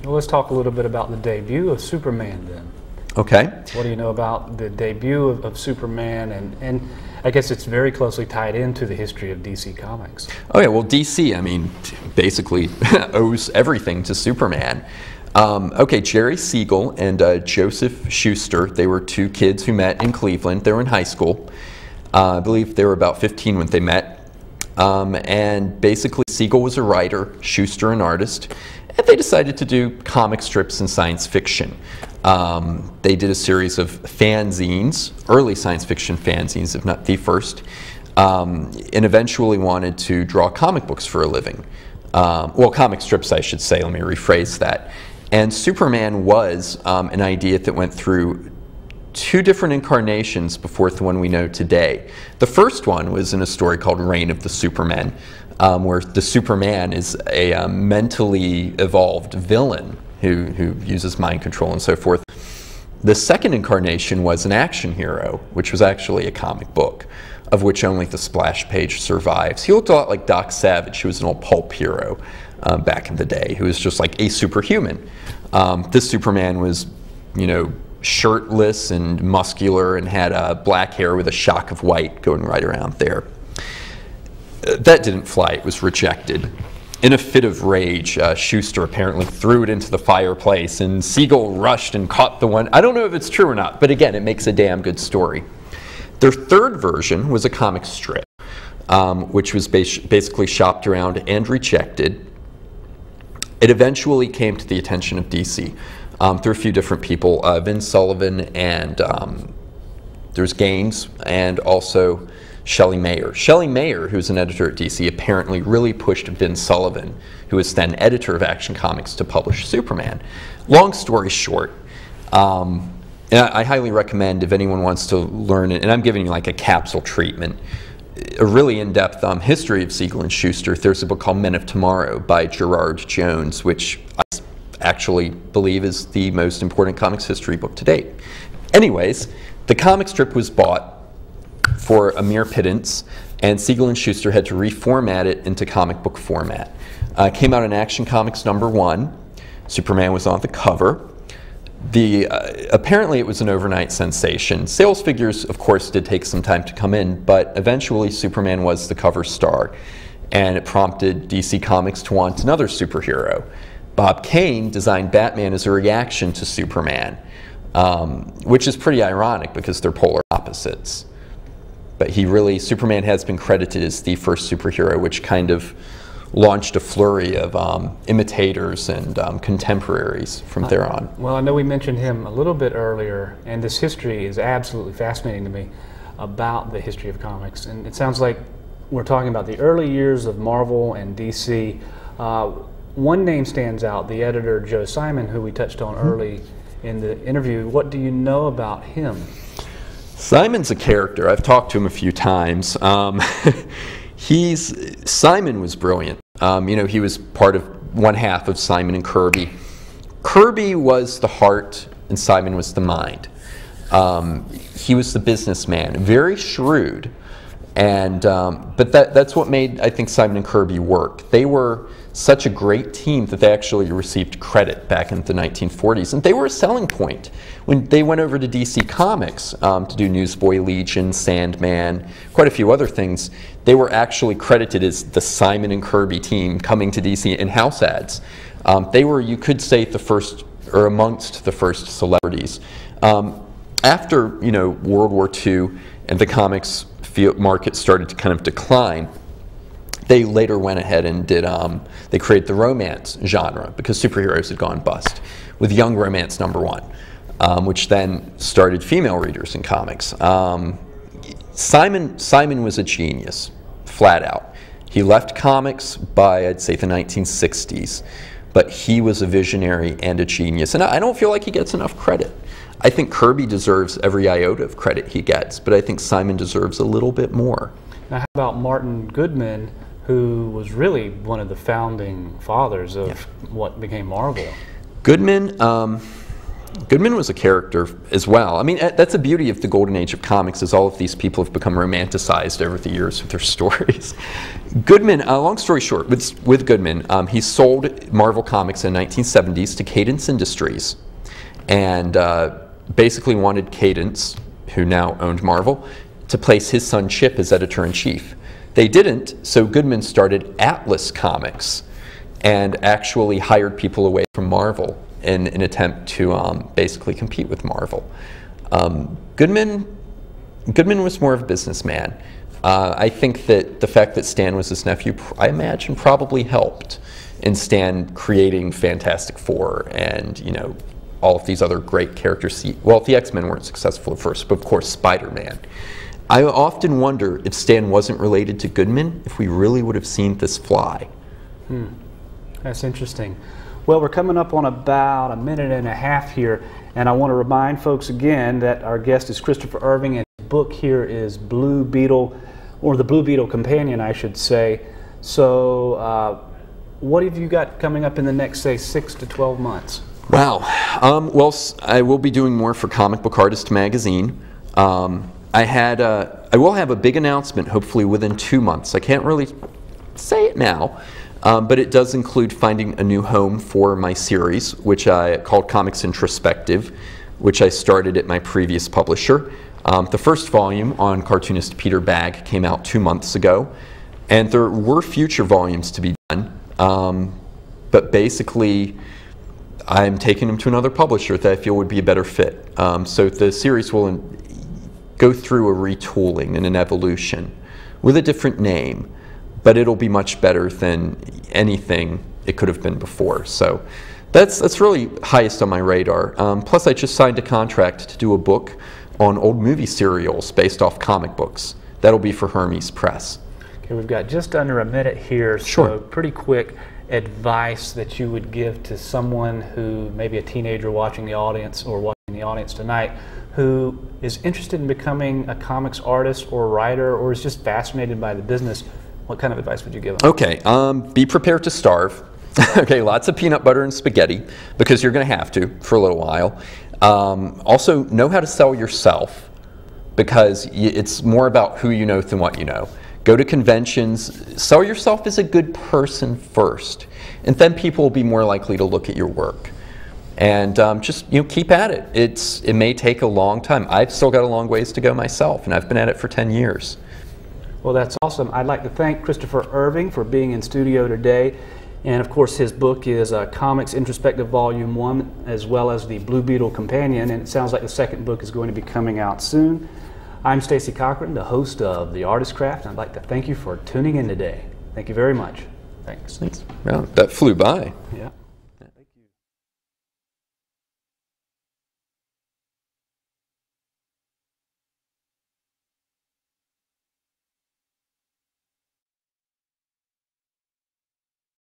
Well, let's talk a little bit about the debut of Superman then. Okay. What do you know about the debut of Superman? And I guess it's very closely tied into the history of DC Comics. Oh yeah, well DC, I mean, basically owes everything to Superman. Okay, Jerry Siegel and Joseph Schuster, they were two kids who met in Cleveland. They were in high school. I believe they were about 15 when they met. And basically Siegel was a writer, Schuster an artist, and they decided to do comic strips and science fiction. They did a series of fanzines, early science fiction fanzines, if not the first, and eventually wanted to draw comic books for a living. Well, comic strips, I should say, let me rephrase that. And Superman was an idea that went through two different incarnations before the one we know today. The first one was in a story called Reign of the Supermen, where the Superman is a mentally evolved villain who uses mind control and so forth. The second incarnation was an action hero, which was actually a comic book, of which only the splash page survives. He looked a lot like Doc Savage, who was an old pulp hero back in the day, who was just like a superhuman. This Superman was, you know, shirtless and muscular and had black hair with a shock of white going right around there. That didn't fly, it was rejected. In a fit of rage, Schuster apparently threw it into the fireplace, and Siegel rushed and caught the one. I don't know if it's true or not, but again, it makes a damn good story. Their third version was a comic strip, which was basically shopped around and rejected. It eventually came to the attention of DC through a few different people, Vince Sullivan, and there's Gaines, and also Shelley Mayer. Shelley Mayer, who's an editor at DC, apparently really pushed Vince Sullivan, who was then editor of Action Comics, to publish Superman. Long story short, and I highly recommend if anyone wants to learn it, and I'm giving you like a capsule treatment, a really in-depth history of Siegel and Schuster. There's a book called Men of Tomorrow by Gerard Jones, which I actually believe is the most important comics history book to date. Anyways, the comic strip was bought for a mere pittance, and Siegel and Schuster had to reformat it into comic book format. Came out in Action Comics #1. Superman was on the cover. Apparently it was an overnight sensation. Sales figures, of course, did take some time to come in, but eventually Superman was the cover star, and it prompted DC Comics to want another superhero. Bob Kane designed Batman as a reaction to Superman, which is pretty ironic because they're polar opposites. But Superman has been credited as the first superhero, which kind of launched a flurry of imitators and contemporaries from there on. Well, I know we mentioned him a little bit earlier, and this history is absolutely fascinating to me about the history of comics. And it sounds like we're talking about the early years of Marvel and DC. One name stands out, the editor Joe Simon, who we touched on early in the interview. What do you know about him? Simon's a character. I've talked to him a few times. Simon was brilliant. You know, he was part of one half of Simon and Kirby. Kirby was the heart and Simon was the mind. He was the businessman, very shrewd, and but that's what made, I think, Simon and Kirby work. They were such a great team that they actually received credit back in the 1940s, and they were a selling point. When they went over to DC Comics to do Newsboy Legion, Sandman, quite a few other things, they were actually credited as the Simon and Kirby team coming to DC in house ads. They were, you could say, the first, or amongst the first celebrities. After, you know, World War II and the comics market started to kind of decline, they later went ahead and did, they created the romance genre because superheroes had gone bust with Young Romance #1, which then started female readers in comics. Simon was a genius, flat out. He left comics by, I'd say, the 1960s, but he was a visionary and a genius, and I don't feel like he gets enough credit. I think Kirby deserves every iota of credit he gets, but I think Simon deserves a little bit more. Now, how about Martin Goodman, who was really one of the founding fathers of what became Marvel? Goodman, Goodman was a character as well. I mean, that's the beauty of the golden age of comics, is all of these people have become romanticized over the years with their stories. Goodman, long story short, with Goodman, he sold Marvel Comics in the 1970s to Cadence Industries, and basically wanted Cadence, who now owned Marvel, to place his son Chip as editor-in-chief. They didn't, so Goodman started Atlas Comics and actually hired people away from Marvel in an attempt to basically compete with Marvel. Goodman was more of a businessman. I think that the fact that Stan was his nephew, I imagine, probably helped in Stan creating Fantastic Four and, you know, all of these other great characters. Well, the X-Men weren't successful at first, but of course Spider-Man. I often wonder if Stan wasn't related to Goodman, if we really would have seen this fly. That's interesting. Well, we're coming up on about a minute and a half here, and I want to remind folks again that our guest is Christopher Irving, and his book here is Blue Beetle, or the Blue Beetle Companion, I should say. So what have you got coming up in the next, say, 6 to 12 months? Wow. Well, I will be doing more for Comic Book Artist magazine. I will have a big announcement, hopefully within 2 months. I can't really say it now, but it does include finding a new home for my series, which I called Comics Introspective, which I started at my previous publisher. The first volume on cartoonist Peter Bagg came out 2 months ago, and there were future volumes to be done, but basically I'm taking them to another publisher that I feel would be a better fit. So the series will go through a retooling and an evolution with a different name, but it'll be much better than anything it could have been before. So that's really highest on my radar. Plus, I just signed a contract to do a book on old movie serials based off comic books. That'll be for Hermes Press. Okay, we've got just under a minute here, Sure. So pretty quick advice that you would give to someone who, maybe a teenager watching the audience or watching the audience tonight, who is interested in becoming a comics artist or writer, or is just fascinated by the business. What kind of advice would you give them? Okay, be prepared to starve. Okay, lots of peanut butter and spaghetti, because you're going to have to for a little while. Also, know how to sell yourself, because it's more about who you know than what you know. Go to conventions, sell yourself as a good person first, and then people will be more likely to look at your work. And just keep at it. It may take a long time. I've still got a long ways to go myself, and I've been at it for 10 years. Well, that's awesome. I'd like to thank Christopher Irving for being in studio today. And of course, his book is Comics Introspective Volume 1, as well as the Blue Beetle Companion, and it sounds like the second book is going to be coming out soon. I'm Stacey Cochran, the host of The Artist Craft, and I'd like to thank you for tuning in today. Thank you very much. Thanks. Well, that flew by. Yeah.